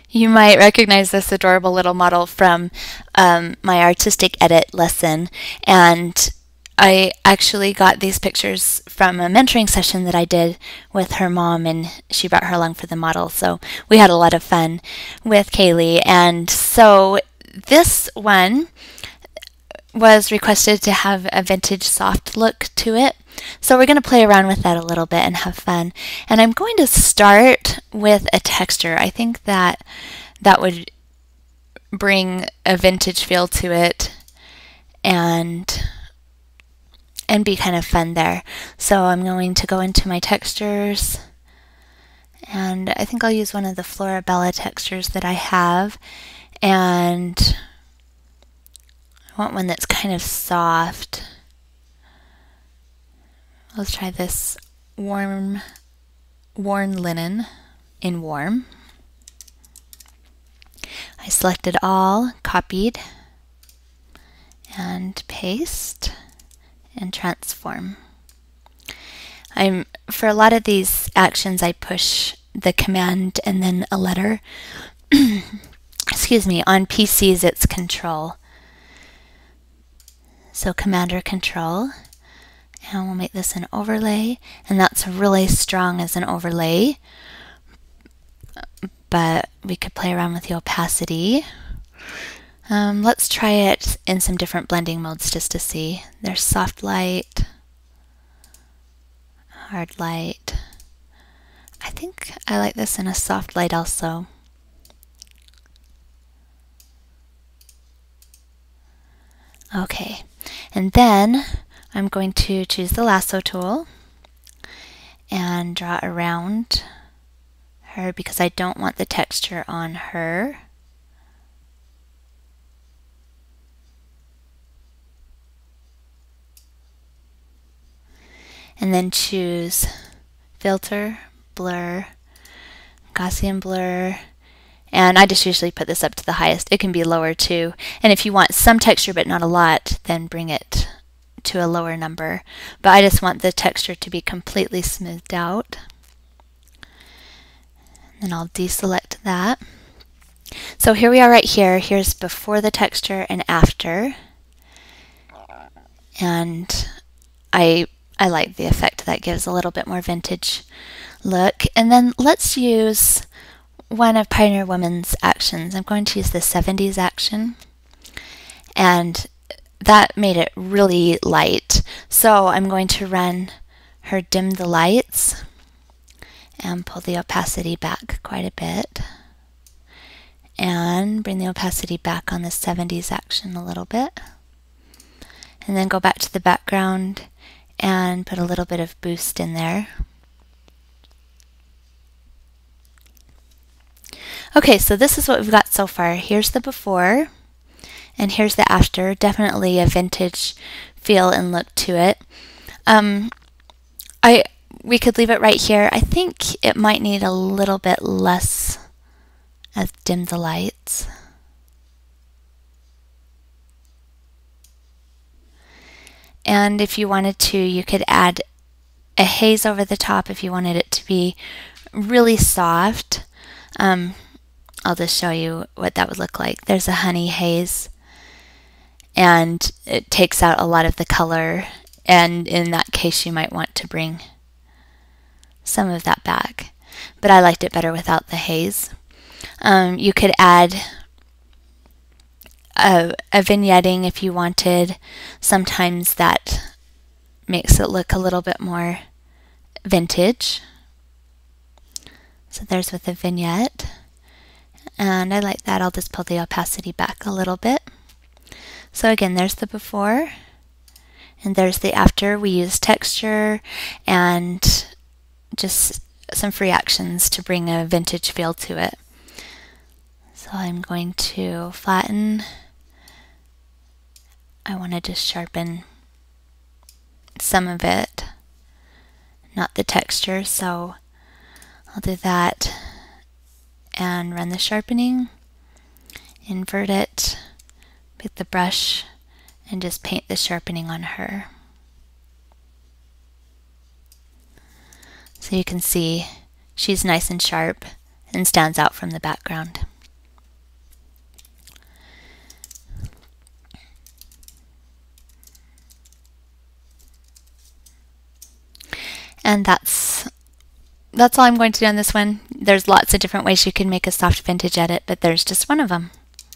You might recognize this adorable little model from my artistic edit lesson, and I actually got these pictures from a mentoring session that I did with her mom, and she brought her along for the model, so we had a lot of fun with Kaylee. And so this one was requested to have a vintage soft look to it. So we're going to play around with that a little bit and have fun. And I'm going to start with a texture. I think that would bring a vintage feel to it and be kind of fun there. So I'm going to go into my textures, and I think I'll use one of the Florabella textures that I have, and I want one that's kind of soft. Let's try this worn linen in warm. I selected all, copied, and paste, and transform. For a lot of these actions, I push the command and then a letter. Excuse me, on PCs it's control. So command or control, and we'll make this an overlay, and that's really strong as an overlay, but we could play around with the opacity. Let's try it in some different blending modes just to see. There's soft light, hard light. I think I like this in a soft light also. Okay, and then I'm going to choose the lasso tool and draw around her because I don't want the texture on her. And then choose filter, blur, Gaussian blur, and I just usually put this up to the highest. It can be lower too, and if you want some texture but not a lot, then bring it to a lower number. But I just want the texture to be completely smoothed out. And I'll deselect that. So here we are right here. Here's before the texture and after. And I like the effect that gives a little bit more vintage look. And then let's use one of Pioneer Woman's actions. I'm going to use the 70s action, and that made it really light. So I'm going to run her dim the lights and pull the opacity back quite a bit, and bring the opacity back on the 70s action a little bit, and then go back to the background and put a little bit of boost in there. Okay, so this is what we've got so far. Here's the before, and here's the after. Definitely a vintage feel and look to it. We could leave it right here. I think it might need a little bit less of dim the lights. And if you wanted to, you could add a haze over the top if you wanted it to be really soft. I'll just show you what that would look like. There's a honey haze, and it takes out a lot of the color, and in that case you might want to bring some of that back, but I liked it better without the haze. You could add a vignetting if you wanted. Sometimes that makes it look a little bit more vintage. So there's with a vignette, and I like that. I'll just pull the opacity back a little bit. So again, there's the before, and there's the after. We use texture and just some free actions to bring a vintage feel to it. So I'm going to flatten. I want to just sharpen some of it, not the texture, so I'll do that and run the sharpening, invert it, pick the brush, and just paint the sharpening on her. So you can see she's nice and sharp and stands out from the background. And that's all I'm going to do on this one. There's lots of different ways you can make a soft vintage edit, but there's just one of them.